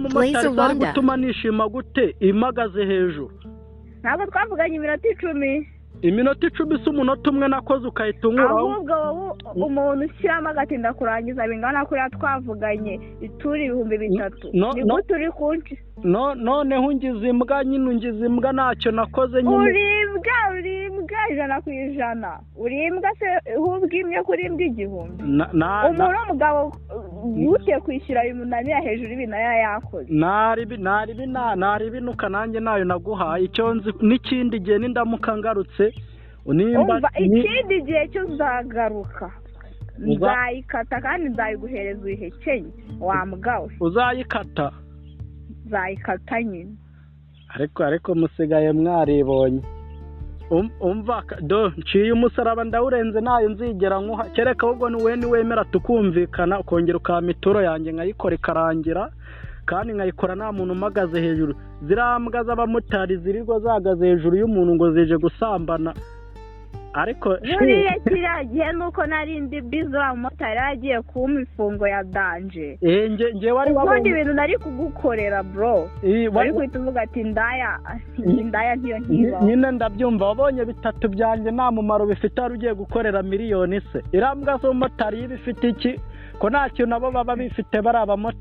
umumotari ari gutuma nishima gute imagaze hejuru? Ntabwo twavuganye iminota 10. Iminota 10 si umunota umwe nakoze ukahita unkuraho. Ahubwo wowe umuntu ushyiramo agatinda kurangiza bingana kuriya twavuganye ituri 3,000. Ni gute uri kunci? Noneho ungize imbwa nyine ungize imbwa ntacyo nakoze nyine. Urimbwa 100%. Urimbwa se ubwimye kuri imbwa 1000. Umuntu w'umugabo gute kwishyira bimunanira hejuru ibinaya yakoze. Nari binuka nanjye nayo naguhaye icyo nzi n'ikindi gihe nindamuka ngarutse ikindi gihe cyo uzagaruka nzayikata kandi nzayiguhereza uyihekenye wa mugabo. Uzayikata? Nzayikata nyine. Ariko musigaye mwaribonye. Umva nciye umusaraba ndawurenze nayo nzigera nkuha kereka ahubwo ni wemera tukumvikana ukongera ukamituro yanjye nkayikora ikarangira kandi nkayikora nta muntu umagaze hejuru. Zirambwa z'abamotari zirirwa zahagaze hejuru y'umuntu ngo zije gusambana. Ariko buriya kiriya gihe nuko narindi bizo wa motari agiye kumpa ifungo ya danje. Nge wari wabonye ubundi ibintu nari kugukorera bro. Wari kwita uvuga ati ndaya ntiyo ntiba. Nyine ndabyumva wabonye 3 byanjye nta mumaro bifite ari ugiye gukorera miliyoni se. Irambwa z'umumotari y'ibifite iki ko nta kintu nabo baba bifite bari abamotari.